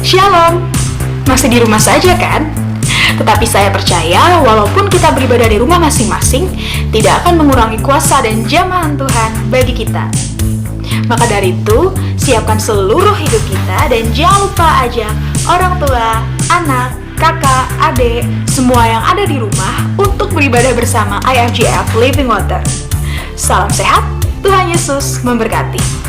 Shalom, masih di rumah saja kan? Tetapi saya percaya walaupun kita beribadah di rumah masing-masing, tidak akan mengurangi kuasa dan jamahan Tuhan bagi kita. Maka dari itu, siapkan seluruh hidup kita dan jangan lupa ajak orang tua, anak, kakak, adik, semua yang ada di rumah untuk beribadah bersama IFGF Living Water. Salam sehat, Tuhan Yesus memberkati.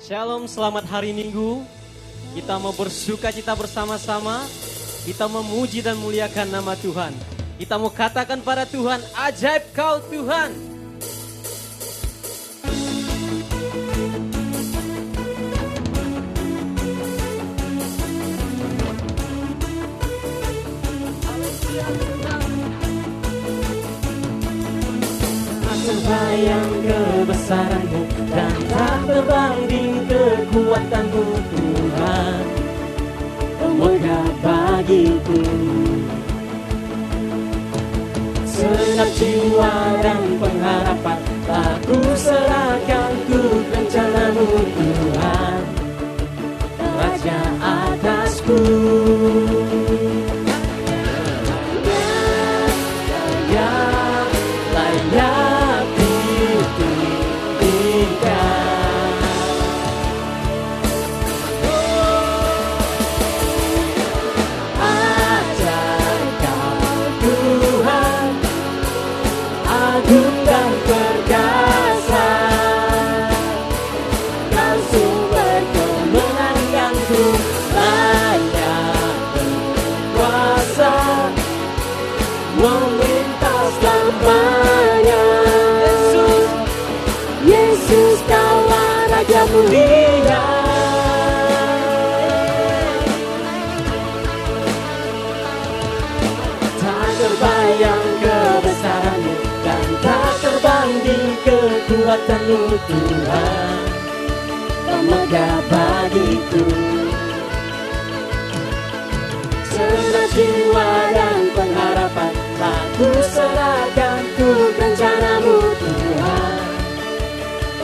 Shalom, selamat hari Minggu. Kita mau bersuka cita bersama-sama. Kita memuji dan muliakan nama Tuhan. Kita mau katakan pada Tuhan, ajaib Kau Tuhan. Terbayang kebesaran-Mu dan tak terbanding kekuatan-Mu Tuhan, megah bagiku. Senap jiwa dan pengharapan aku serahkan untuk rencana-Mu Tuhan, Raja atasku. Mulia, tak terbayang kebesaran-Mu dan tak terbanding kekuatan-Mu Tuhan, megah bagiku. Senang jiwa dan pengharapan aku serahkan untuk rencana-Mu Tuhan,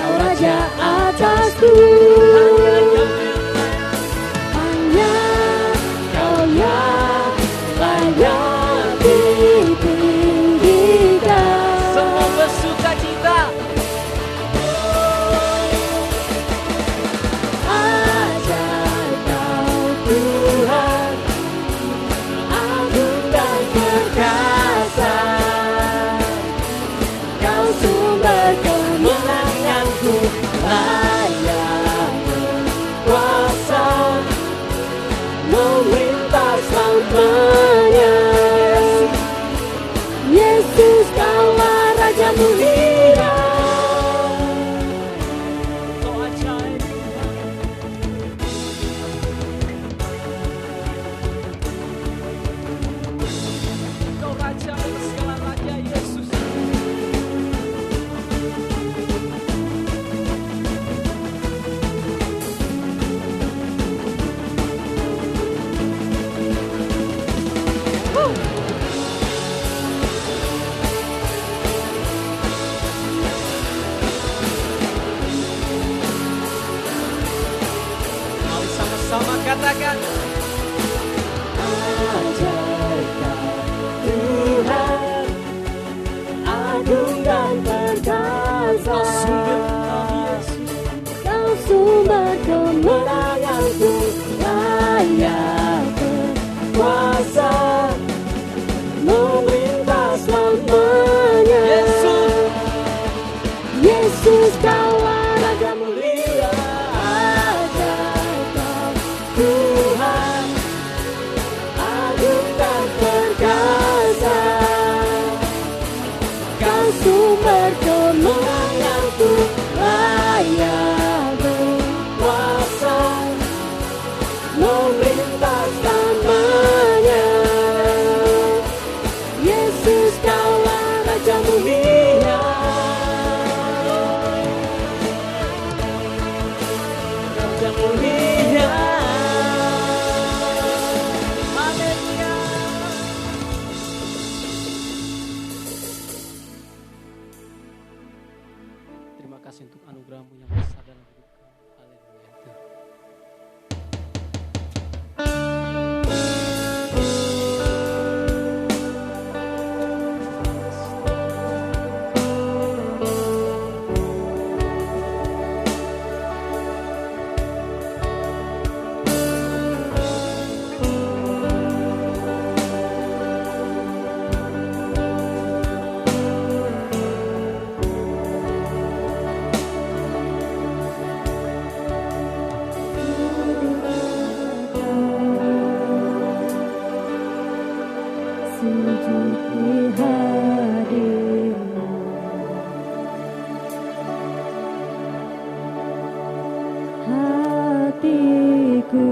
Kau Raja atasku. Hanya Kau yang layak ditinggikan. Semua bersuka cita. Ajaib Kau Tuhan, agung dan perkasa. Kau sumber kemenanganku, layak berkuasa, melintas lampanya. Yesus Kaulah Raja mulia. Kau ajaib. Kau Raja atas segala raja, Yesus. Mari sama-sama katakan, Ajaib Kau Tuhan, agung dan perkasa. Kau sumber kami, Yesus. Yesus kaulah Raja mulia, ajaib Kau Tuhan, agung dan perkasa. Kau sumber kemenanganku, layak berkuasa, melintas tanahnya. Yesus kaulah Raja mulia, Raja mulia. Haleluya. Terima kasih untuk anugerah-Mu yang besar dalam hidup kami. Haleluya Tuhan. Sujud di hadirat-Mu, hatiku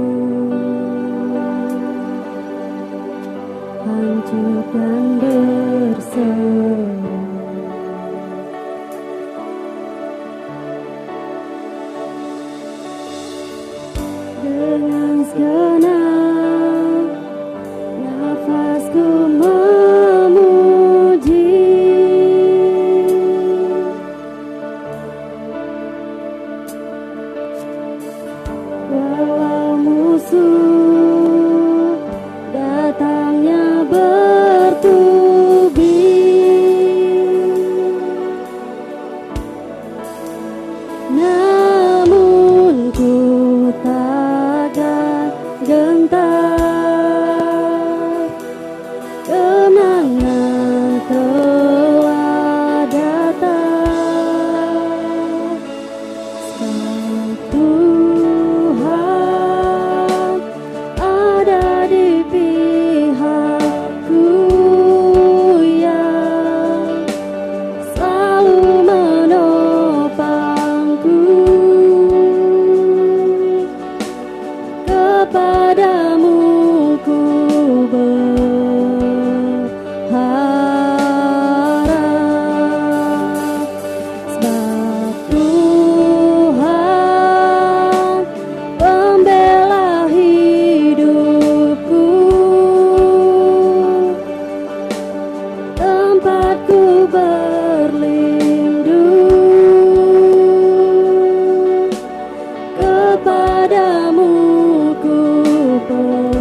hancur dan berseru. Dengan segenap nafasku memuji, walau musuh datangnya bertubi, namun ku takkan gentar, kemenangan telah datang. Sebab Tuhan ada di pihakku, yang selalu menopangku. Kepadamu ku berharap, sebab Tuhan pembela hidupku, tempatku berlindung. Kepadamu ku percaya.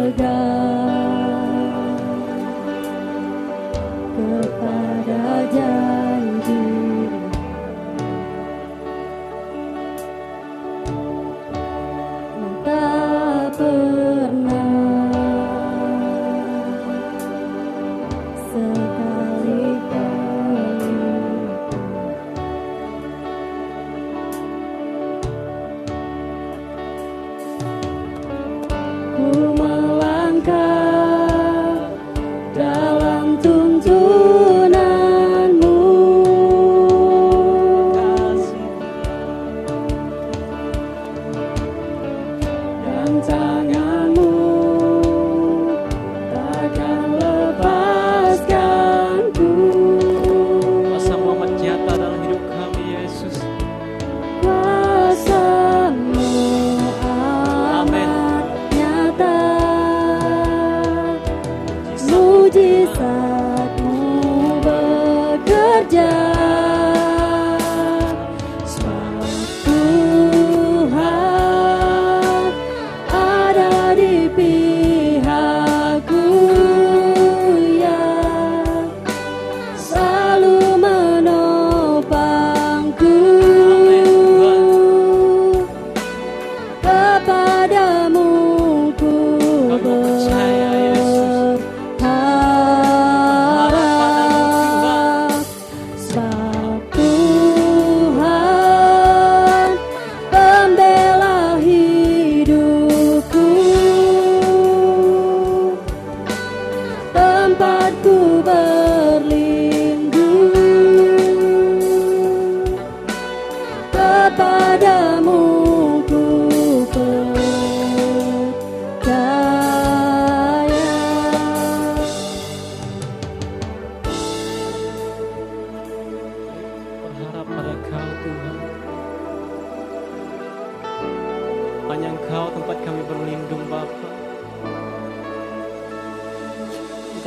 Berpegang kepada janji, yang tak pernah sekali-kali ku melangkah dalam tuntunanmu, dan tanganmu takkan lepaskanku. Kuasa-Mu amat nyata dalam hidup kami, Yesus. Kuasa-Mu Amin. amat nyata, mujizat-Mu bekerja. Sebab Tuhan ada di pihak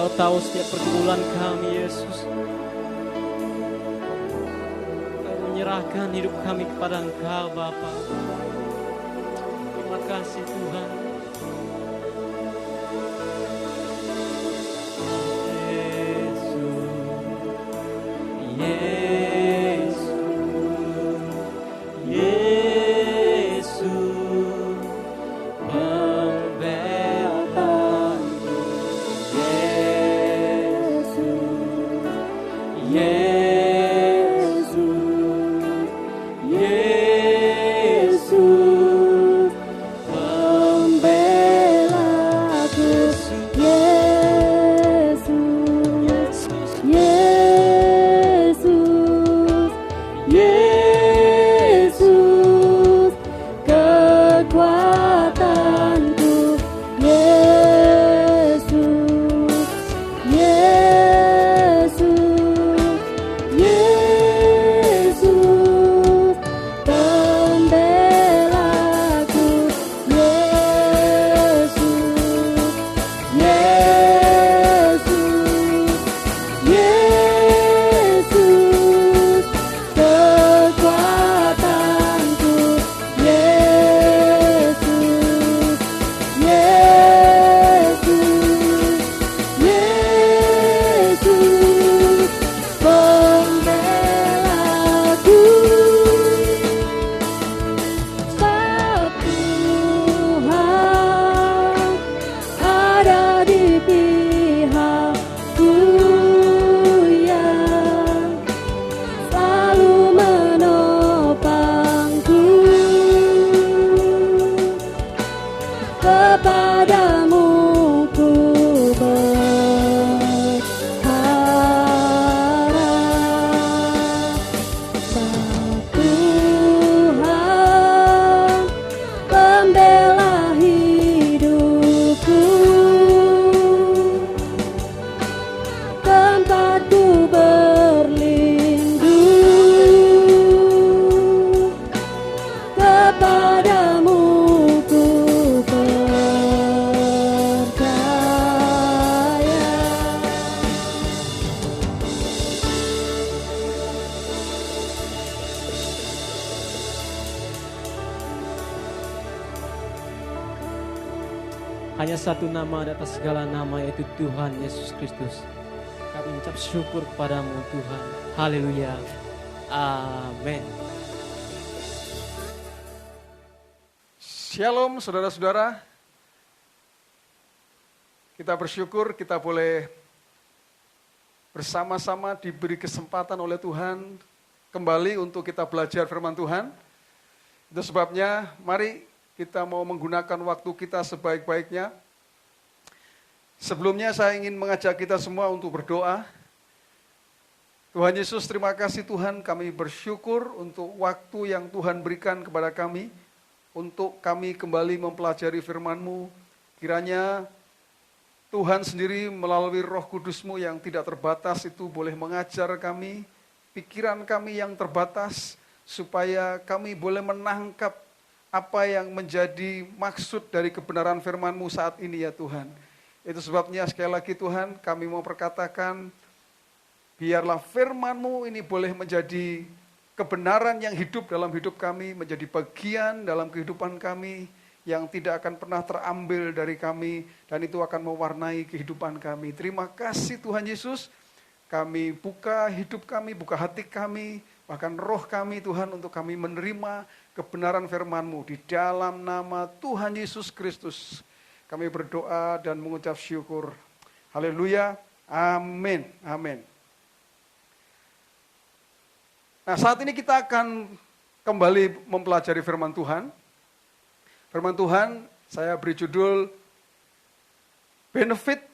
Kau tahu setiap pergumulan kami, Yesus. Kau menyerahkan hidup kami kepada Engkau, Bapa. Terima kasih Tuhan. Yesus, Yesus, pembelaanku. Yesus, Yesus, pembelaanku. Yesus, kekuatanku. Yesus, Yesus, pembelaku. Yesus, kekuatanku. Yesus, pembelaku. Sebab Tuhan ada di pihakku, yang selalu menopangku. Kepadamu ku berharap. Tuhan, pembela hidupku, tempatku berlindung. Kepadamu ku percaya. Hanya satu nama di atas segala nama, yaitu Tuhan Yesus Kristus. Kami mengucap syukur kepadamu Tuhan. Haleluya. Amin. Shalom saudara-saudara. Kita bersyukur kita boleh bersama-sama diberi kesempatan oleh Tuhan kembali untuk kita belajar firman Tuhan. Itu sebabnya mari kita mau menggunakan waktu kita sebaik-baiknya. Sebelumnya saya ingin mengajak kita semua untuk berdoa. Tuhan Yesus, terima kasih Tuhan, kami bersyukur untuk waktu yang Tuhan berikan kepada kami, untuk kami kembali mempelajari firman-Mu. Kiranya Tuhan sendiri melalui Roh Kudus-Mu yang tidak terbatas itu boleh mengajar kami, pikiran kami yang terbatas, supaya kami boleh menangkap apa yang menjadi maksud dari kebenaran firman-Mu saat ini ya Tuhan. Itu sebabnya sekali lagi Tuhan, kami mau perkatakan, biarlah firman-Mu ini boleh menjadi kebenaran yang hidup dalam hidup kami, menjadi bagian dalam kehidupan kami, yang tidak akan pernah terambil dari kami, dan itu akan mewarnai kehidupan kami. Terima kasih Tuhan Yesus, kami buka hidup kami, buka hati kami, bahkan roh kami Tuhan, untuk kami menerima kebenaran firman-Mu. Di dalam nama Tuhan Yesus Kristus, kami berdoa dan mengucap syukur. Haleluya, amin, amin. Nah, saat ini kita akan kembali mempelajari firman Tuhan. Firman Tuhan saya beri judul benefit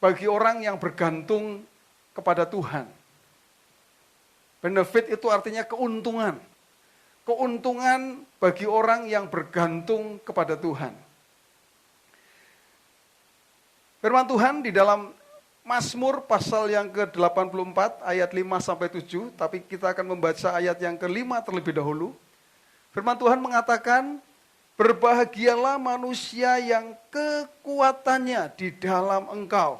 bagi orang yang bergantung kepada Tuhan. Benefit itu artinya keuntungan. Keuntungan bagi orang yang bergantung kepada Tuhan. Firman Tuhan di dalam Mazmur pasal yang ke-84 ayat 5-7, tapi kita akan membaca ayat yang ke-5 terlebih dahulu. Firman Tuhan mengatakan, berbahagialah manusia yang kekuatannya di dalam Engkau,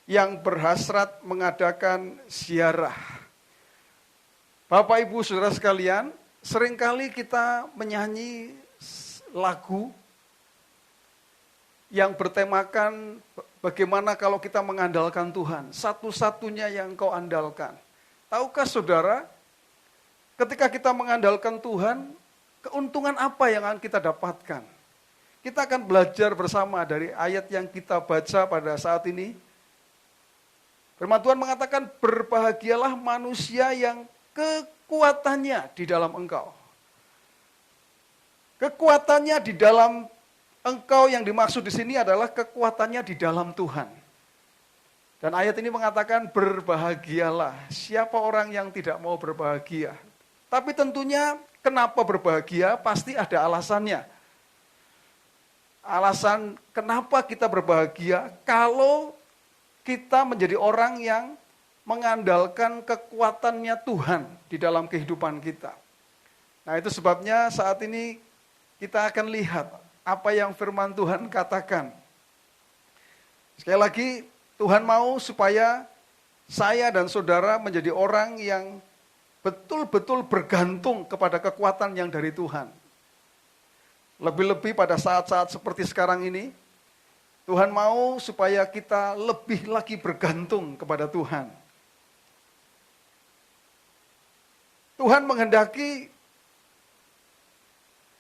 yang berhasrat mengadakan ziarah. Bapak Ibu Saudara sekalian, seringkali kita menyanyi lagu yang bertemakan bagaimana kalau kita mengandalkan Tuhan, satu-satunya yang kau andalkan. Tahukah saudara, ketika kita mengandalkan Tuhan, keuntungan apa yang akan kita dapatkan? Kita akan belajar bersama dari ayat yang kita baca pada saat ini. Firman Tuhan mengatakan, berbahagialah manusia yang kekuatannya di dalam engkau. Kekuatannya di dalam engkau yang dimaksud di sini adalah kekuatannya di dalam Tuhan. Dan ayat ini mengatakan berbahagialah. Siapa orang yang tidak mau berbahagia? Tapi tentunya kenapa berbahagia pasti ada alasannya. Alasan kenapa kita berbahagia kalau kita menjadi orang yang mengandalkan kekuatannya Tuhan di dalam kehidupan kita. Nah, itu sebabnya saat ini kita akan lihat apa yang firman Tuhan katakan. Sekali lagi, Tuhan mau supaya saya dan saudara menjadi orang yang betul-betul bergantung kepada kekuatan yang dari Tuhan. Lebih-lebih pada saat-saat seperti sekarang ini, Tuhan mau supaya kita lebih lagi bergantung kepada Tuhan. Tuhan menghendaki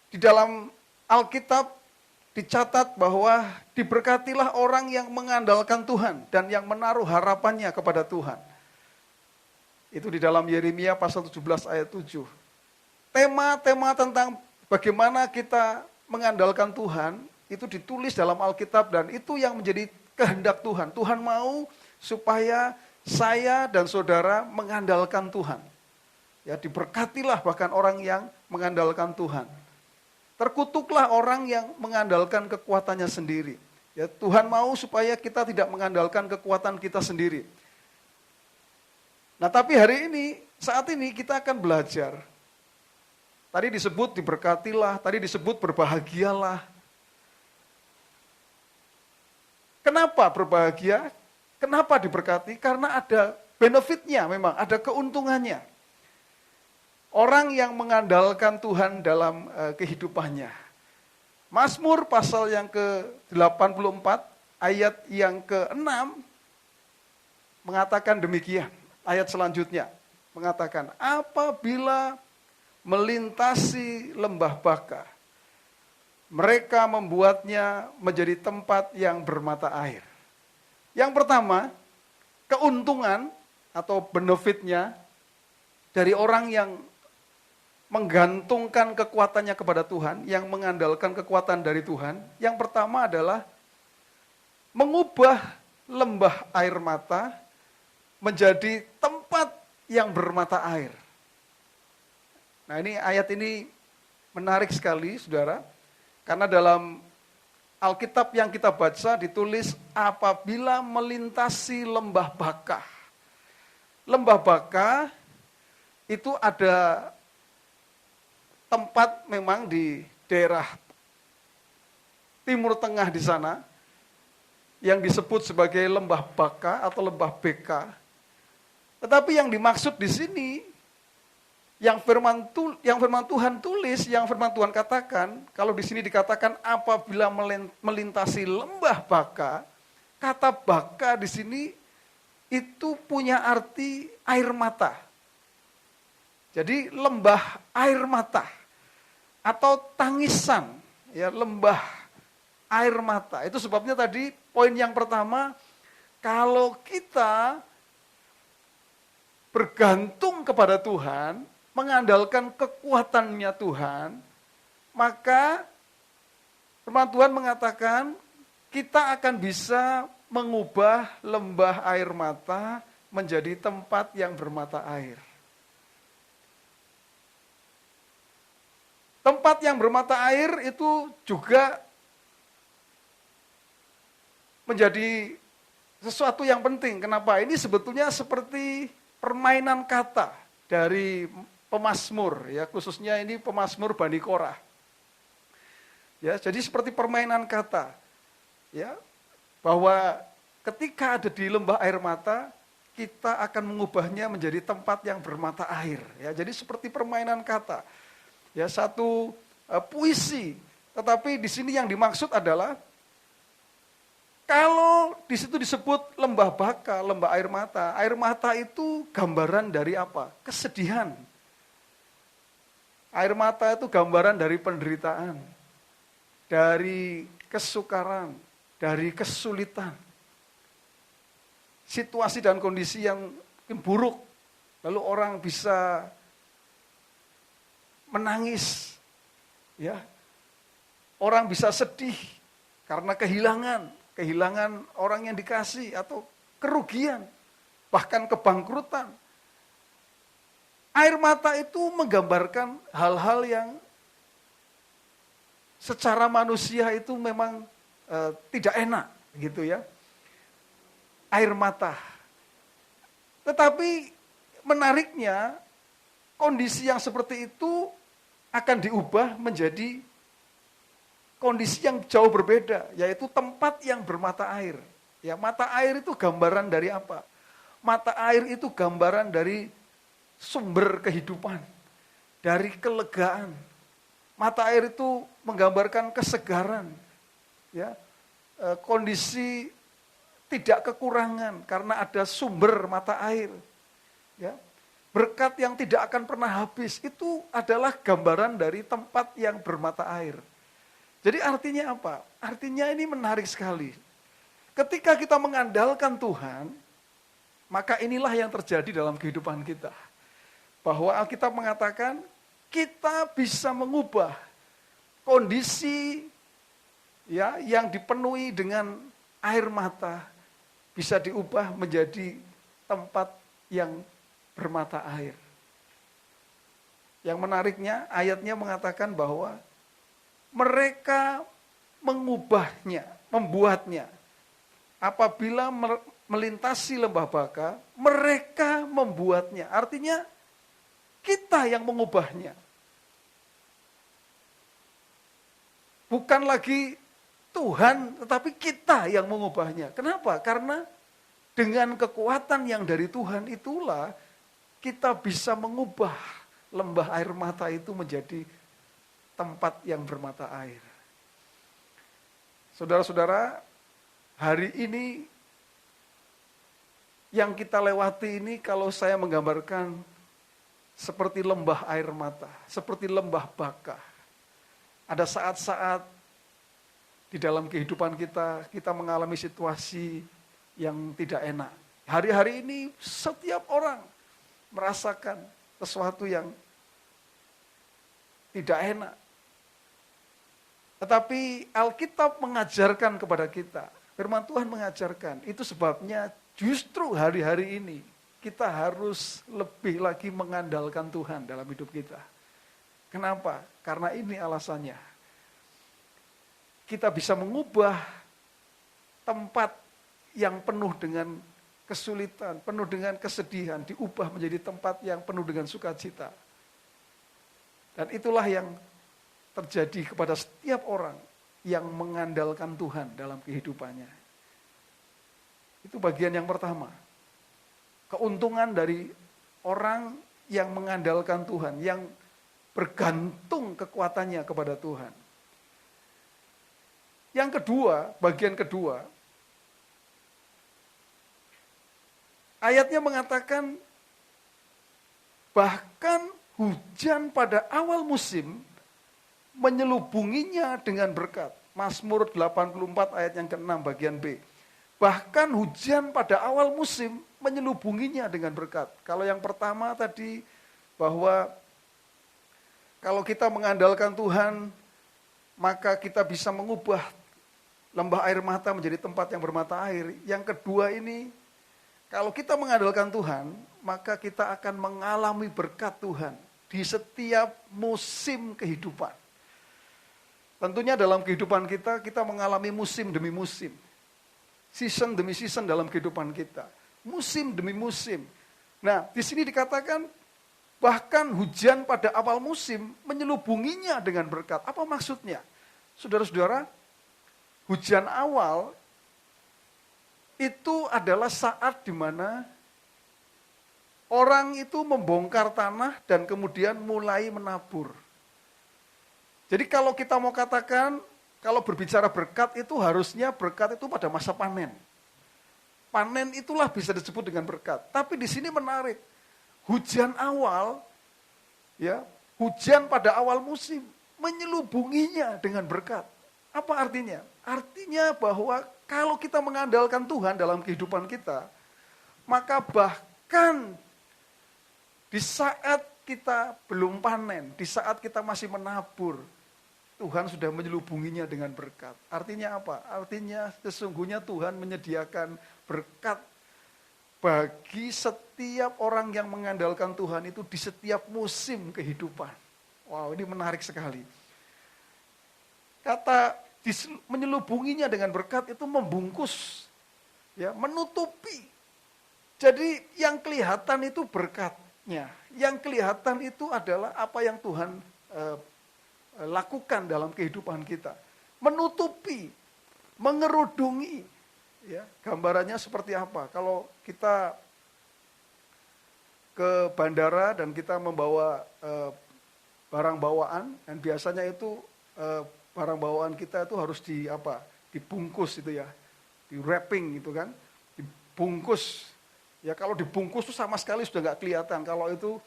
di dalam Alkitab dicatat bahwa diberkatilah orang yang mengandalkan Tuhan dan yang menaruh harapannya kepada Tuhan. Itu di dalam Yeremia pasal 17 ayat 7. Tema-tema tentang bagaimana kita mengandalkan Tuhan itu ditulis dalam Alkitab dan itu yang menjadi kehendak Tuhan. Tuhan mau supaya saya dan saudara mengandalkan Tuhan. Ya, diberkatilah bahkan orang yang mengandalkan Tuhan. Terkutuklah orang yang mengandalkan kekuatannya sendiri. Ya, Tuhan mau supaya kita tidak mengandalkan kekuatan kita sendiri. Nah, tapi hari ini, saat ini kita akan belajar. Tadi disebut diberkatilah, tadi disebut berbahagialah. Kenapa berbahagia? Kenapa diberkati? Karena ada benefitnya memang, ada keuntungannya. Orang yang mengandalkan Tuhan dalam kehidupannya. Mazmur pasal yang ke-84, ayat yang ke-6, mengatakan demikian. Ayat selanjutnya mengatakan, apabila melintasi lembah Baka, mereka membuatnya menjadi tempat yang bermata air. Yang pertama, keuntungan atau benefitnya dari orang yang menggantungkan kekuatannya kepada Tuhan, yang mengandalkan kekuatan dari Tuhan, yang pertama adalah mengubah lembah air mata menjadi tempat yang bermata air. Nah, ini ayat ini menarik sekali, saudara, karena dalam Alkitab yang kita baca ditulis apabila melintasi lembah Baka. Lembah Baka itu ada tempat memang di daerah Timur Tengah di sana yang disebut sebagai lembah Baka atau lembah Beka. Tetapi yang dimaksud di sini yang firman Tuhan tulis, yang firman Tuhan katakan, kalau di sini dikatakan apabila melintasi lembah Baka, kata Baka di sini itu punya arti air mata. Jadi lembah air mata atau tangisan, ya, lembah air mata. Itu sebabnya tadi poin yang pertama, kalau kita bergantung kepada Tuhan, mengandalkan kekuatannya Tuhan, maka firman Tuhan mengatakan kita akan bisa mengubah lembah air mata menjadi tempat yang bermata air. Tempat yang bermata air itu juga menjadi sesuatu yang penting. Kenapa? Ini sebetulnya seperti permainan kata dari pemazmur, ya, khususnya ini pemazmur Bani Korah. Ya, jadi seperti permainan kata, ya, bahwa ketika ada di lembah air mata, kita akan mengubahnya menjadi tempat yang bermata air. Ya, jadi seperti permainan kata. Ya, satu puisi. Tetapi di sini yang dimaksud adalah kalau di situ disebut lembah baka, lembah air mata itu gambaran dari apa? Kesedihan. Air mata itu gambaran dari penderitaan, dari kesukaran, dari kesulitan. Situasi dan kondisi yang buruk, lalu orang bisa menangis, ya, orang bisa sedih karena kehilangan orang yang dikasih atau kerugian, bahkan kebangkrutan. Air mata itu menggambarkan hal-hal yang secara manusia itu memang tidak enak, gitu ya. Air mata. Tetapi menariknya kondisi yang seperti itu akan diubah menjadi kondisi yang jauh berbeda, yaitu tempat yang bermata air. Ya, mata air itu gambaran dari apa? Mata air itu gambaran dari sumber kehidupan, dari kelegaan. Mata air itu menggambarkan kesegaran, ya, kondisi tidak kekurangan karena ada sumber mata air. Ya. Berkat yang tidak akan pernah habis itu adalah gambaran dari tempat yang bermata air. Jadi artinya apa? Artinya ini menarik sekali. Ketika kita mengandalkan Tuhan, maka inilah yang terjadi dalam kehidupan kita. Bahwa Alkitab mengatakan kita bisa mengubah kondisi ya yang dipenuhi dengan air mata, bisa diubah menjadi tempat yang bermata air. Yang menariknya, ayatnya mengatakan bahwa mereka mengubahnya, membuatnya. Apabila melintasi lembah baka, mereka membuatnya. Artinya, kita yang mengubahnya. Bukan lagi Tuhan, tetapi kita yang mengubahnya. Kenapa? Karena dengan kekuatan yang dari Tuhan itulah kita bisa mengubah lembah air mata itu menjadi tempat yang bermata air. Saudara-saudara, hari ini yang kita lewati ini kalau saya menggambarkan seperti lembah air mata, seperti lembah baka. Ada saat-saat di dalam kehidupan kita mengalami situasi yang tidak enak. Hari-hari ini setiap orang merasakan sesuatu yang tidak enak. Tetapi Alkitab mengajarkan kepada kita, firman Tuhan mengajarkan, itu sebabnya justru hari-hari ini kita harus lebih lagi mengandalkan Tuhan dalam hidup kita. Kenapa? Karena ini alasannya. Kita bisa mengubah tempat yang penuh dengan kesulitan, penuh dengan kesedihan, diubah menjadi tempat yang penuh dengan sukacita. Dan itulah yang terjadi kepada setiap orang yang mengandalkan Tuhan dalam kehidupannya. Itu bagian yang pertama. Keuntungan dari orang yang mengandalkan Tuhan, yang bergantung kekuatannya kepada Tuhan. Yang kedua, bagian kedua, ayatnya mengatakan bahkan hujan pada awal musim menyelubunginya dengan berkat. Mazmur 84 ayat yang ke-6 bagian B. Bahkan hujan pada awal musim menyelubunginya dengan berkat. Kalau yang pertama tadi bahwa kalau kita mengandalkan Tuhan, maka kita bisa mengubah lembah air mata menjadi tempat yang bermata air. Yang kedua ini, kalau kita mengandalkan Tuhan, maka kita akan mengalami berkat Tuhan di setiap musim kehidupan. Tentunya dalam kehidupan kita mengalami musim demi musim. Season demi season dalam kehidupan kita. Musim demi musim. Nah, di sini dikatakan, bahkan hujan pada awal musim menyelubunginya dengan berkat. Apa maksudnya? Saudara-saudara, hujan awal itu adalah saat di mana orang itu membongkar tanah dan kemudian mulai menabur. Jadi kalau kita mau katakan, kalau berbicara berkat itu harusnya berkat itu pada masa panen. Panen itulah bisa disebut dengan berkat. Tapi di sini menarik, hujan awal, ya, hujan pada awal musim menyelubunginya dengan berkat. Apa artinya? Artinya bahwa kalau kita mengandalkan Tuhan dalam kehidupan kita, maka bahkan di saat kita belum panen, di saat kita masih menabur, Tuhan sudah menyelubunginya dengan berkat. Artinya apa? Artinya sesungguhnya Tuhan menyediakan berkat bagi setiap orang yang mengandalkan Tuhan itu di setiap musim kehidupan. Wow, ini menarik sekali. Kata menyelubunginya dengan berkat itu membungkus, ya, menutupi. Jadi yang kelihatan itu berkatnya. Yang kelihatan itu adalah apa yang Tuhan lakukan dalam kehidupan kita. Menutupi, mengerudungi. Ya, gambarannya seperti apa? Kalau kita ke bandara dan kita membawa barang bawaan, dan biasanya itu barang bawaan kita itu harus dibungkus itu ya, di wrapping gitu kan, dibungkus. Ya kalau dibungkus itu sama sekali sudah nggak kelihatan. Kalau itu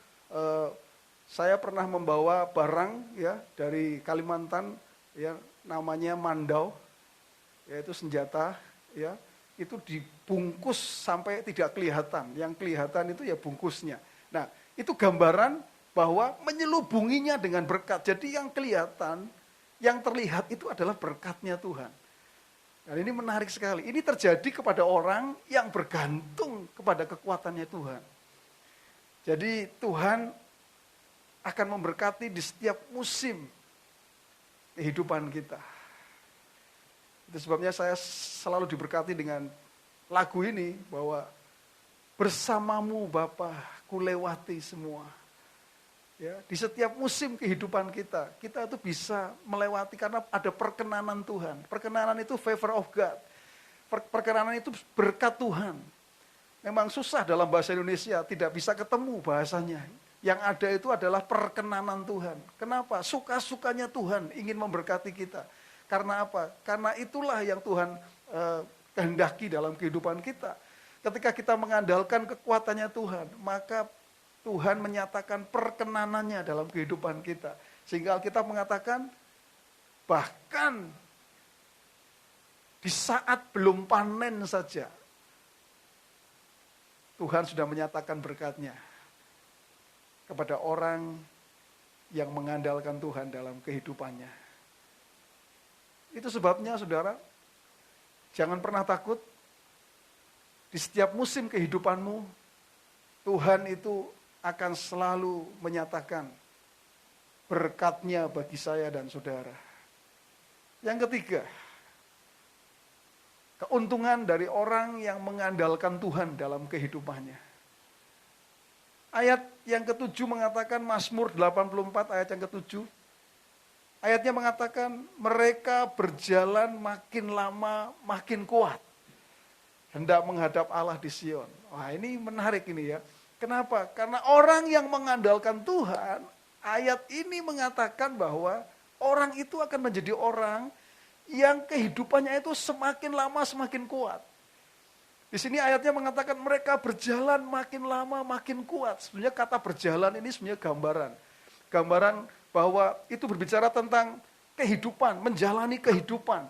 saya pernah membawa barang ya dari Kalimantan, ya namanya mandau, yaitu senjata, ya itu dibungkus sampai tidak kelihatan. Yang kelihatan itu ya bungkusnya. Nah itu gambaran bahwa menyelubunginya dengan berkat. Jadi yang kelihatan, yang terlihat itu adalah berkatnya Tuhan. Dan ini menarik sekali. Ini terjadi kepada orang yang bergantung kepada kekuatannya Tuhan. Jadi Tuhan akan memberkati di setiap musim kehidupan kita. Itu sebabnya saya selalu diberkati dengan lagu ini, bahwa bersamamu Bapa kulewati semua. Ya, di setiap musim kehidupan kita itu bisa melewati karena ada perkenanan Tuhan. Perkenanan itu favor of God. Perkenanan itu berkat Tuhan. Memang susah dalam bahasa Indonesia, tidak bisa ketemu bahasanya. Yang ada itu adalah perkenanan Tuhan. Kenapa? Suka-sukanya Tuhan ingin memberkati kita. Karena apa? Karena itulah yang Tuhan kehendaki dalam kehidupan kita. Ketika kita mengandalkan kekuatannya Tuhan, maka Tuhan menyatakan perkenanannya dalam kehidupan kita. Sehingga Alkitab mengatakan, bahkan di saat belum panen saja, Tuhan sudah menyatakan berkatnya kepada orang yang mengandalkan Tuhan dalam kehidupannya. Itu sebabnya saudara, jangan pernah takut. Di setiap musim kehidupanmu, Tuhan itu akan selalu menyatakan berkatnya bagi saya dan saudara. Yang ketiga, keuntungan dari orang yang mengandalkan Tuhan dalam kehidupannya. Ayat yang ketujuh mengatakan, Mazmur 84 ayat yang ketujuh. Ayatnya mengatakan, mereka berjalan makin lama makin kuat. Hendak menghadap Allah di Sion. Wah ini menarik ini ya. Kenapa? Karena orang yang mengandalkan Tuhan, ayat ini mengatakan bahwa orang itu akan menjadi orang yang kehidupannya itu semakin lama semakin kuat. Di sini ayatnya mengatakan mereka berjalan makin lama makin kuat. Sebenarnya kata berjalan ini sebenarnya gambaran. Gambaran bahwa itu berbicara tentang kehidupan, menjalani kehidupan.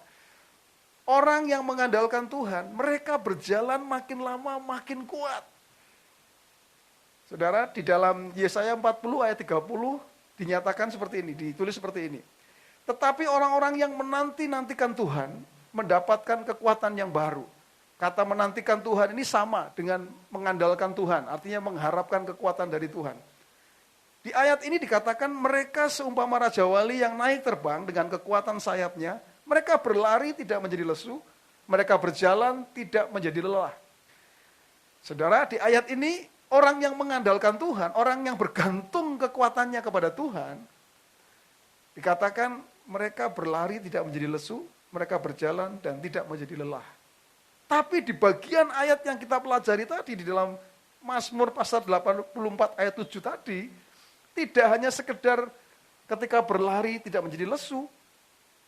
Orang yang mengandalkan Tuhan, mereka berjalan makin lama makin kuat. Saudara, di dalam Yesaya 40 ayat 30 dinyatakan seperti ini, ditulis seperti ini. Tetapi orang-orang yang menanti-nantikan Tuhan mendapatkan kekuatan yang baru. Kata menantikan Tuhan ini sama dengan mengandalkan Tuhan, artinya mengharapkan kekuatan dari Tuhan. Di ayat ini dikatakan mereka seumpama Raja Wali yang naik terbang dengan kekuatan sayapnya, mereka berlari tidak menjadi lesu, mereka berjalan tidak menjadi lelah. Saudara, di ayat ini orang yang mengandalkan Tuhan, orang yang bergantung kekuatannya kepada Tuhan, dikatakan mereka berlari tidak menjadi lesu, mereka berjalan dan tidak menjadi lelah. Tapi di bagian ayat yang kita pelajari tadi di dalam Mazmur pasal 84 ayat 7 tadi, tidak hanya sekedar ketika berlari tidak menjadi lesu,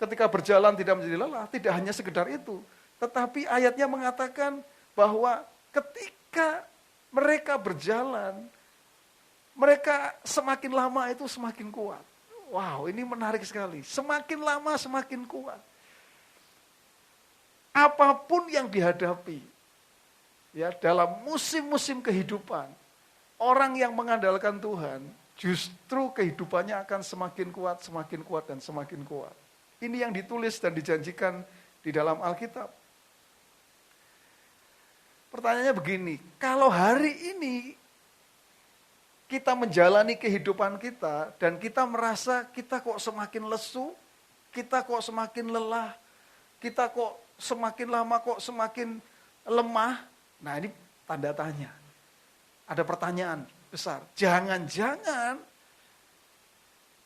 ketika berjalan tidak menjadi lelah, tidak hanya sekedar itu. Tetapi ayatnya mengatakan bahwa ketika mereka berjalan, mereka semakin lama itu semakin kuat. Wow, ini menarik sekali. Semakin lama semakin kuat. Apapun yang dihadapi, ya dalam musim-musim kehidupan, orang yang mengandalkan Tuhan, justru kehidupannya akan semakin kuat, dan semakin kuat. Ini yang ditulis dan dijanjikan di dalam Alkitab. Pertanyaannya begini, kalau hari ini kita menjalani kehidupan kita dan kita merasa kita kok semakin lesu, kita kok semakin lelah, kita kok semakin lama kok semakin lemah. Nah ini tanda tanya. Ada pertanyaan besar. Jangan-jangan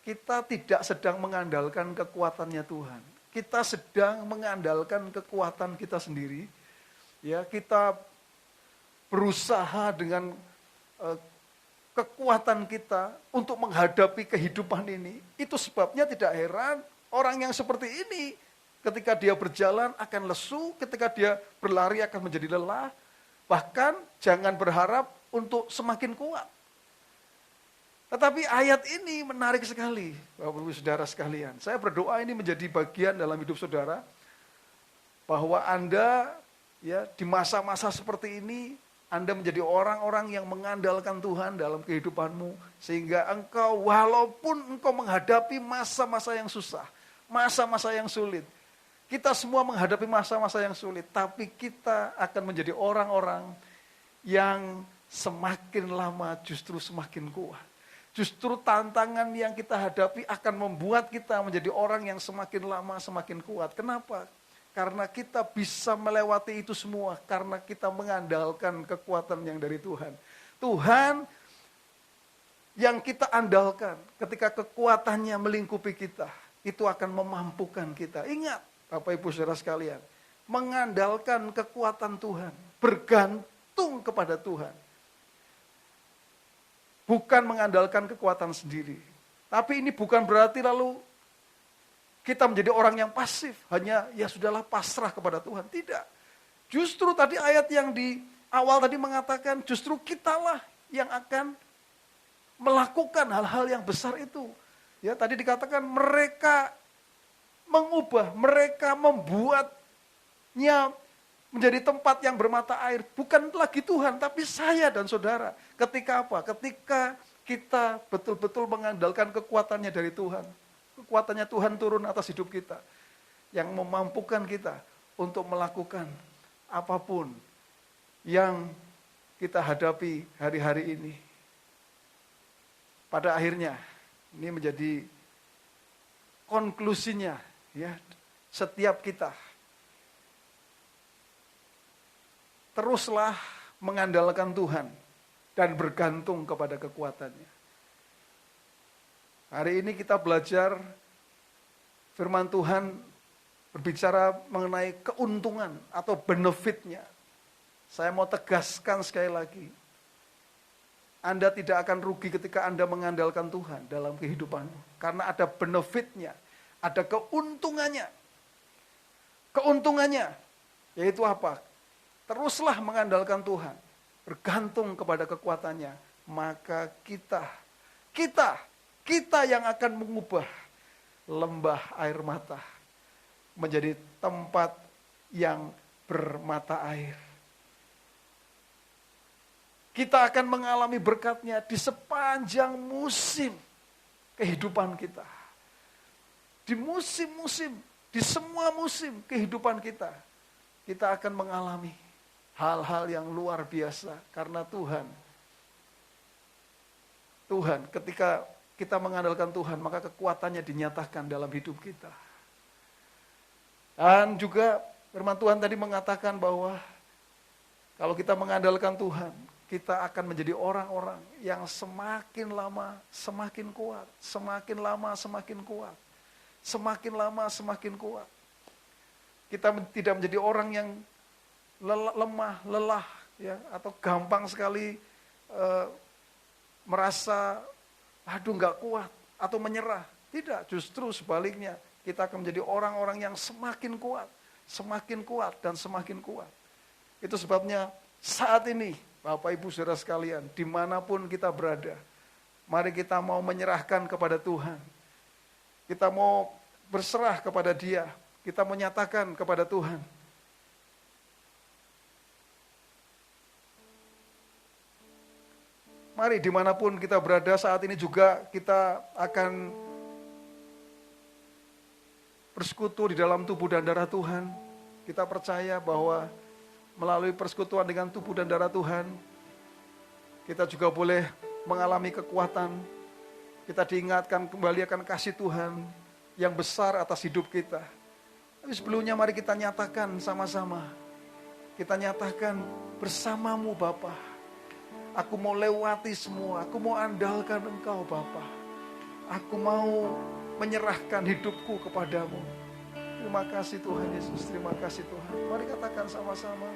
kita tidak sedang mengandalkan kekuatannya Tuhan. Kita sedang mengandalkan kekuatan kita sendiri. Ya, kita berusaha dengan kekuatan kita untuk menghadapi kehidupan ini. Itu sebabnya tidak heran orang yang seperti ini ketika dia berjalan akan lesu, ketika dia berlari akan menjadi lelah. Bahkan jangan berharap untuk semakin kuat. Tetapi ayat ini menarik sekali, Bapak Ibu Saudara sekalian. Saya berdoa ini menjadi bagian dalam hidup saudara, bahwa Anda ya di masa-masa seperti ini, Anda menjadi orang-orang yang mengandalkan Tuhan dalam kehidupanmu, sehingga engkau walaupun engkau menghadapi masa-masa yang susah, masa-masa yang sulit, kita semua menghadapi masa-masa yang sulit, tapi kita akan menjadi orang-orang yang semakin lama justru semakin kuat. Justru tantangan yang kita hadapi akan membuat kita menjadi orang yang semakin lama semakin kuat. Kenapa? Karena kita bisa melewati itu semua, karena kita mengandalkan kekuatan yang dari Tuhan. Tuhan yang kita andalkan ketika kekuatannya melingkupi kita, itu akan memampukan kita. Ingat, Bapak Ibu Saudara sekalian, mengandalkan kekuatan Tuhan, bergantung kepada Tuhan. Bukan mengandalkan kekuatan sendiri. Tapi ini bukan berarti lalu kita menjadi orang yang pasif, hanya ya sudahlah pasrah kepada Tuhan. Tidak. Justru tadi ayat yang di awal tadi mengatakan justru kitalah yang akan melakukan hal-hal yang besar itu. Ya, tadi dikatakan mereka mengubah, mereka membuatnya menjadi tempat yang bermata air. Bukan lagi Tuhan, tapi saya dan saudara. Ketika apa? Ketika kita betul-betul mengandalkan kekuatannya dari Tuhan. Kekuatannya Tuhan turun atas hidup kita. Yang memampukan kita untuk melakukan apapun yang kita hadapi hari-hari ini. Pada akhirnya, ini menjadi konklusinya, ya, setiap kita teruslah mengandalkan Tuhan dan bergantung kepada kekuatannya. Hari ini kita belajar firman Tuhan berbicara mengenai keuntungan atau benefitnya. Saya mau tegaskan sekali lagi, Anda tidak akan rugi ketika Anda mengandalkan Tuhan dalam kehidupanmu. Karena ada benefitnya, ada keuntungannya. Keuntungannya, yaitu apa? Teruslah mengandalkan Tuhan, bergantung kepada kekuatannya, maka kita yang akan mengubah lembah air mata menjadi tempat yang bermata air. Kita akan mengalami berkatnya di sepanjang musim kehidupan kita. Di musim-musim, di semua musim kehidupan kita, kita akan mengalami hal-hal yang luar biasa karena Tuhan ketika kita mengandalkan Tuhan, maka kekuatannya dinyatakan dalam hidup kita. Dan juga firman Tuhan tadi mengatakan bahwa kalau kita mengandalkan Tuhan, kita akan menjadi orang-orang yang semakin lama semakin kuat, semakin lama semakin kuat, semakin lama semakin kuat. Kita tidak menjadi orang yang lemah, lelah, ya, atau gampang sekali merasa aduh nggak kuat atau menyerah. Tidak, justru sebaliknya kita akan menjadi orang-orang yang semakin kuat dan semakin kuat. Itu sebabnya saat ini Bapak Ibu Saudara sekalian, dimanapun kita berada, mari kita mau menyerahkan kepada Tuhan. Kita mau berserah kepada Dia, kita menyatakan kepada Tuhan. Mari dimanapun kita berada saat ini juga kita akan bersekutu di dalam tubuh dan darah Tuhan. Kita percaya bahwa melalui persekutuan dengan tubuh dan darah Tuhan, kita juga boleh mengalami kekuatan. Kita diingatkan kembali akan kasih Tuhan yang besar atas hidup kita. Tapi sebelumnya mari kita nyatakan sama-sama. Kita nyatakan bersamamu Bapa. Aku mau lewati semua, aku mau andalkan Engkau Bapa. Aku mau menyerahkan hidupku kepadamu. Terima kasih Tuhan Yesus, terima kasih Tuhan. Mari katakan sama-sama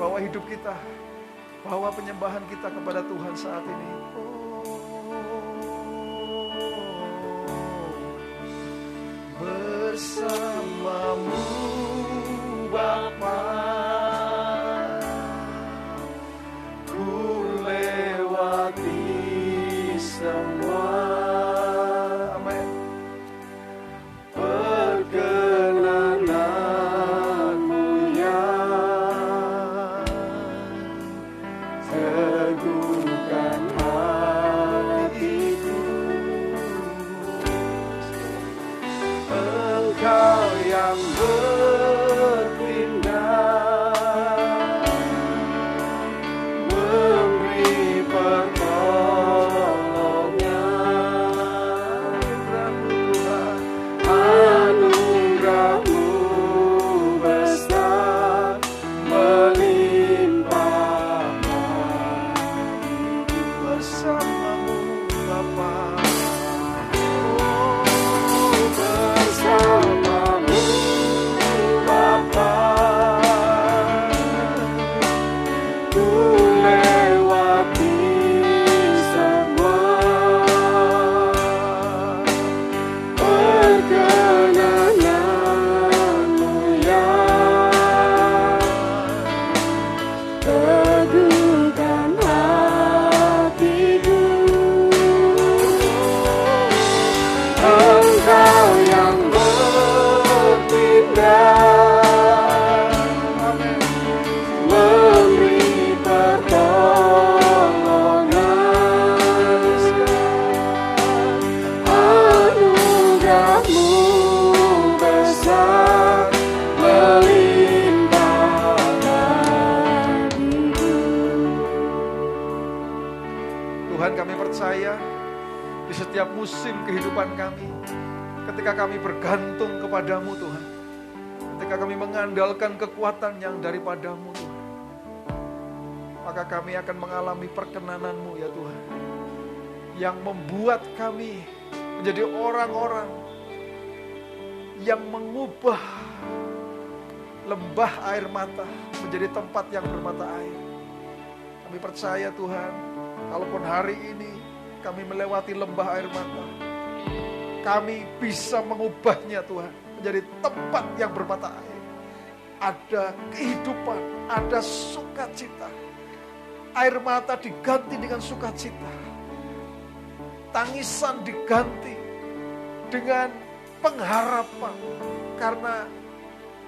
bahwa hidup kita, bahwa penyembahan kita kepada Tuhan saat ini. Bersamamu Bapa, ku lewati semua. Amin. Perkenananmu ya teguhkan hatiku. Engkau yang bertindak, memberi pertolongan. Anugerah-Mu besar melimpah bersamamu Bapa. Bersamamu Bapa, ku lewati semua. Perkenananmu ya teguhkan hatiku. Engkau yang bertindak, memberi pertolongan. Anugerah-Mu besar melimpah hatiku. Tuhan, kami percaya di setiap musim kehidupan kami, ketika kami bergantung kepadamu Tuhan, ketika kami mengandalkan kekuatan yang daripadamu Tuhan, maka kami akan mengalami perkenanan-Mu ya Tuhan, yang membuat kami menjadi orang-orang yang mengubah lembah air mata menjadi tempat yang bermata air. Kami percaya Tuhan, kalaupun hari ini kami melewati lembah air mata, kami bisa mengubahnya Tuhan menjadi tempat yang bermata air. Ada kehidupan, ada sukacita. Air mata diganti dengan sukacita. Tangisan diganti dengan pengharapan. Karena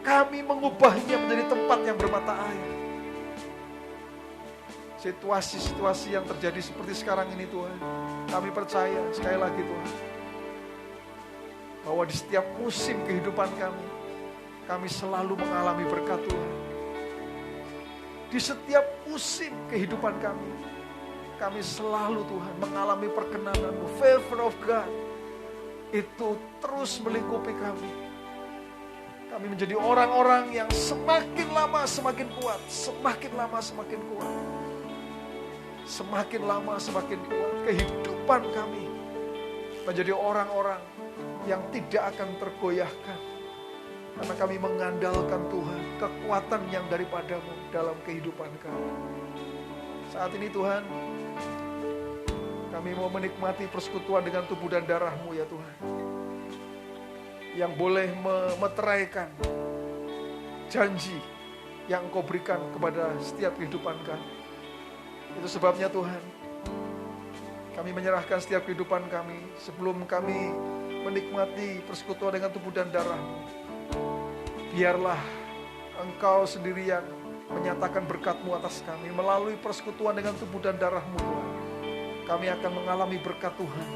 kami mengubahnya menjadi tempat yang bermata air. Situasi-situasi yang terjadi seperti sekarang ini Tuhan, kami percaya sekali lagi Tuhan, bahwa di setiap musim kehidupan kami selalu mengalami berkat Tuhan. Di setiap musim kehidupan kami selalu Tuhan mengalami perkenanan-Mu, favor of God. Itu terus melingkupi kami. Kami menjadi orang-orang yang semakin lama semakin kuat, semakin lama semakin kuat. Semakin lama semakin kuat kehidupan kami menjadi orang-orang yang tidak akan tergoyahkan. Karena kami mengandalkan Tuhan. kekuatan yang daripadamu dalam kehidupan kami. Saat ini Tuhan, kami mau menikmati persekutuan dengan tubuh dan darah-Mu ya Tuhan, yang boleh memeteraikan janji yang Engkau berikan kepada setiap kehidupan kami. Itu sebabnya Tuhan, kami menyerahkan setiap kehidupan kami sebelum kami menikmati persekutuan dengan tubuh dan darah-Mu. Biarlah Engkau sendirian menyatakan berkat-Mu atas kami melalui persekutuan dengan tubuh dan darah-Mu Tuhan. Kami akan mengalami berkat Tuhan.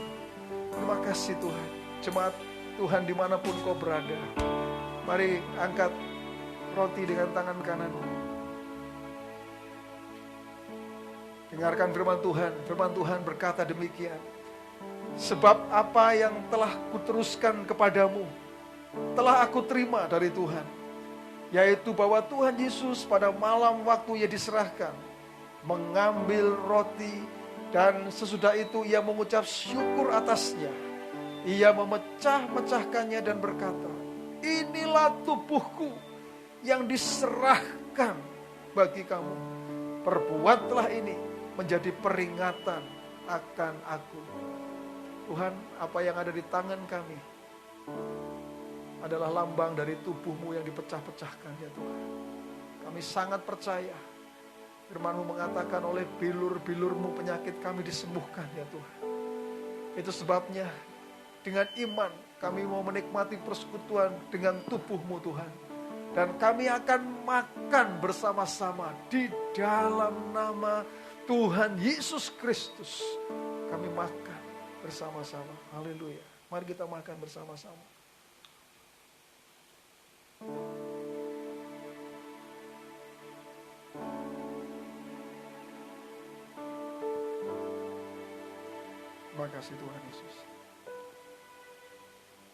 Terima kasih Tuhan. Jemaat Tuhan dimanapun kau berada, mari angkat roti dengan tangan kanan. Dengarkan firman Tuhan. Firman Tuhan berkata demikian. Sebab apa yang telah kuteruskan kepadamu, telah aku terima dari Tuhan. Yaitu bahwa Tuhan Yesus pada malam waktu ia diserahkan, mengambil roti, dan sesudah itu ia mengucap syukur atasnya. Ia memecah-mecahkannya dan berkata, inilah tubuhku yang diserahkan bagi kamu. Perbuatlah ini menjadi peringatan akan aku. Tuhan, apa yang ada di tangan kami adalah lambang dari tubuh-Mu yang dipecah-pecahkan ya Tuhan. Kami sangat percaya firman-Mu mengatakan oleh bilur-bilur-Mu penyakit kami disembuhkan ya Tuhan. Itu sebabnya dengan iman kami mau menikmati persekutuan dengan tubuh-Mu Tuhan. Dan kami akan makan bersama-sama di dalam nama Tuhan Yesus Kristus. Kami makan bersama-sama. Haleluya. Mari kita makan bersama-sama. Terima kasih Tuhan Yesus.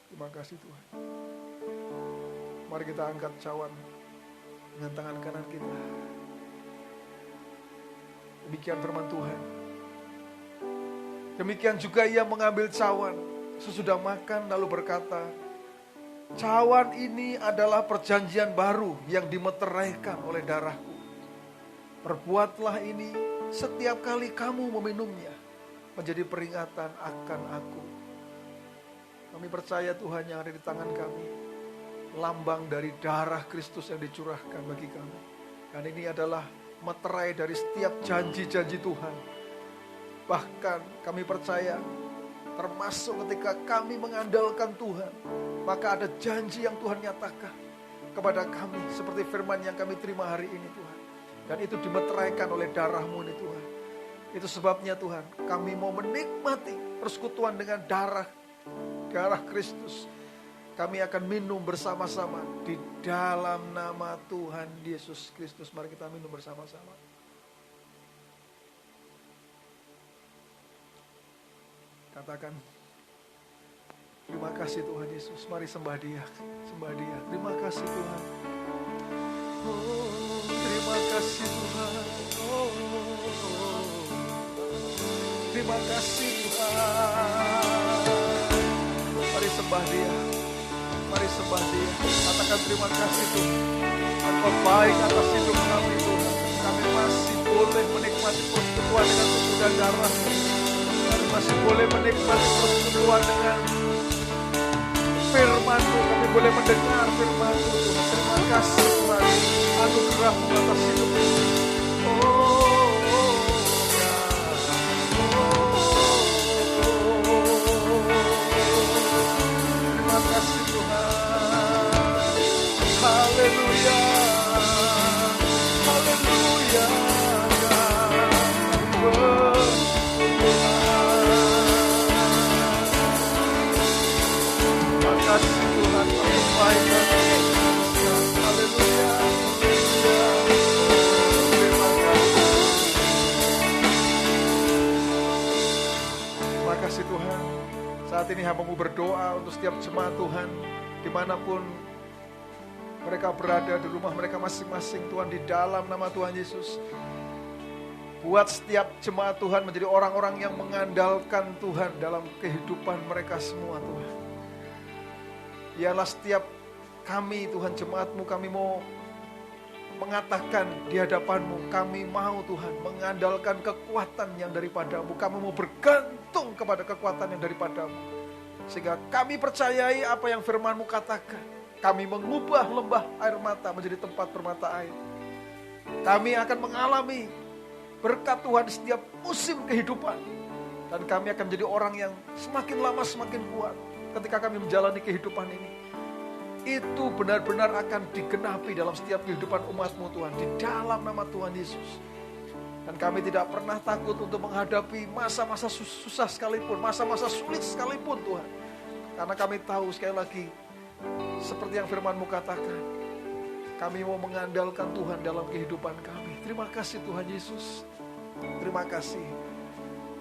Terima kasih Tuhan. Mari kita angkat cawan dengan tangan kanan kita. Demikian firman Tuhan. Demikian juga ia mengambil cawan sesudah makan lalu berkata, cawan ini adalah perjanjian baru yang dimeteraikan oleh darahku. Perbuatlah ini setiap kali kamu meminumnya menjadi peringatan akan aku. Kami percaya Tuhan yang ada di tangan kami, lambang dari darah Kristus yang dicurahkan bagi kami. Dan ini adalah meterai dari setiap janji-janji Tuhan. Bahkan kami percaya, termasuk ketika kami mengandalkan Tuhan, maka ada janji yang Tuhan nyatakan kepada kami, seperti firman yang kami terima hari ini Tuhan. Dan itu dimeteraikan oleh darah-Mu ini Tuhan. Itu sebabnya Tuhan, kami mau menikmati persekutuan dengan darah Kristus. Kami akan minum bersama-sama di dalam nama Tuhan Yesus Kristus. Mari kita minum bersama-sama. Katakan, terima kasih Tuhan Yesus. Mari sembah Dia, sembah Dia. Terima kasih Tuhan. Oh, terima kasih Tuhan. Oh, terima kasih Tuhan. Mari sembah Dia. Mari sembah Dia. Katakan terima kasih Tuhan. Engkau baik atas hidup kami Tuhan. Kami masih boleh menikmati persekutuan dengan tubuh dan darah. Kami masih boleh menikmati persekutuan dengan firman-Mu. Kami boleh mendengar firman-Mu Tuhan. Terima kasih Tuhan. Anugerah-Mu atas hidup kami. Terima kasih Tuhan. Haleluya. Haleluya. Terima kasih Tuhan. Haleluya. Terima kasih Tuhan. Saat ini hamba-Mu berdoa untuk setiap jemaat Tuhan, dimanapun mereka berada, di rumah mereka masing-masing Tuhan, di dalam nama Tuhan Yesus. Buat setiap jemaat Tuhan menjadi orang-orang yang mengandalkan Tuhan dalam kehidupan mereka semua Tuhan. Biarlah setiap kami Tuhan, jemaat-Mu, kami mau mengatakan di hadapan-Mu, kami mau Tuhan mengandalkan kekuatan yang daripada-Mu. Kami mau bergantung kepada kekuatan yang daripada-Mu. Sehingga kami percayai apa yang firman-Mu katakan. Kami mengubah lembah air mata menjadi tempat bermata air. Kami akan mengalami berkat Tuhan di setiap musim kehidupan. Dan kami akan menjadi orang yang semakin lama semakin kuat ketika kami menjalani kehidupan ini. Itu benar-benar akan digenapi dalam setiap kehidupan umat-Mu Tuhan, di dalam nama Tuhan Yesus. Dan kami tidak pernah takut untuk menghadapi masa-masa susah sekalipun, masa-masa sulit sekalipun Tuhan. Karena kami tahu sekali lagi, seperti yang firman-Mu katakan, kami mau mengandalkan Tuhan dalam kehidupan kami. Terima kasih Tuhan Yesus. Terima kasih.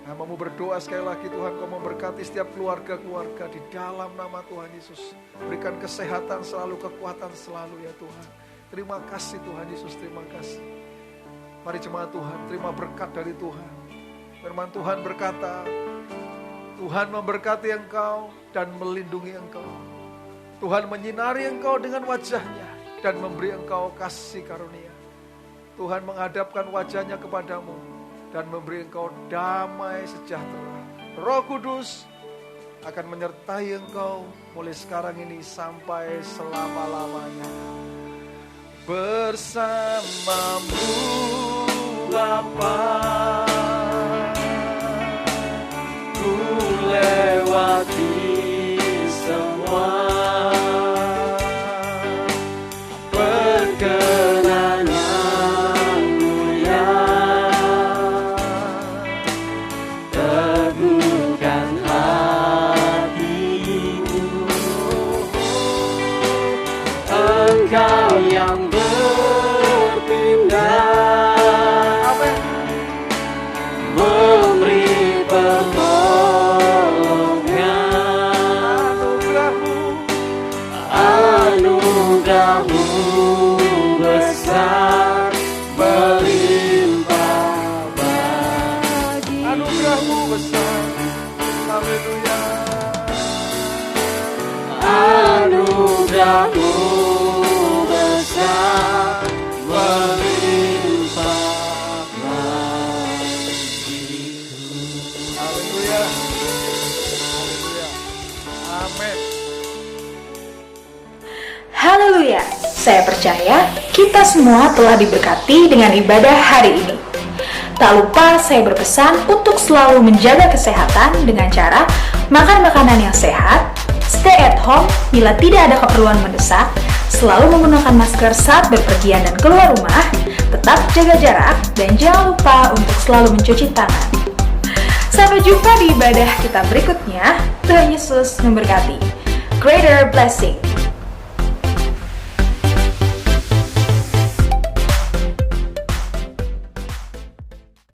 Hamba-Mu berdoa sekali lagi Tuhan, Kau memberkati setiap keluarga-keluarga di dalam nama Tuhan Yesus. Berikan kesehatan selalu, kekuatan selalu ya Tuhan. Terima kasih Tuhan Yesus, terima kasih. Mari jemaat Tuhan, terima berkat dari Tuhan. Firman Tuhan berkata, Tuhan memberkati engkau dan melindungi engkau. Tuhan menyinari engkau dengan wajahnya dan memberi engkau kasih karunia. Tuhan menghadapkan wajahnya kepadamu dan memberi engkau damai sejahtera. Roh Kudus akan menyertai engkau mulai sekarang ini sampai selama-lamanya. Bersamamu Bapa, ku lewati semua perkenan yang mulia. Teguhkan hatimu, Engkau yang berpindah, memberi pertolongan. Anugerah-Mu besar melimpah bagi. Anugerah-Mu besar, haleluya. Anugerah-Mu besar melimpah bagiku. Haleluya. Haleluya. Amin. Haleluya, saya percaya kita semua telah diberkati dengan ibadah hari ini. Tak lupa saya berpesan untuk selalu menjaga kesehatan dengan cara makan makanan yang sehat, stay at home bila tidak ada keperluan mendesak, selalu menggunakan masker saat berpergian dan keluar rumah, tetap jaga jarak, dan jangan lupa untuk selalu mencuci tangan. Sampai jumpa di ibadah kita berikutnya. Tuhan Yesus memberkati. Greater blessing.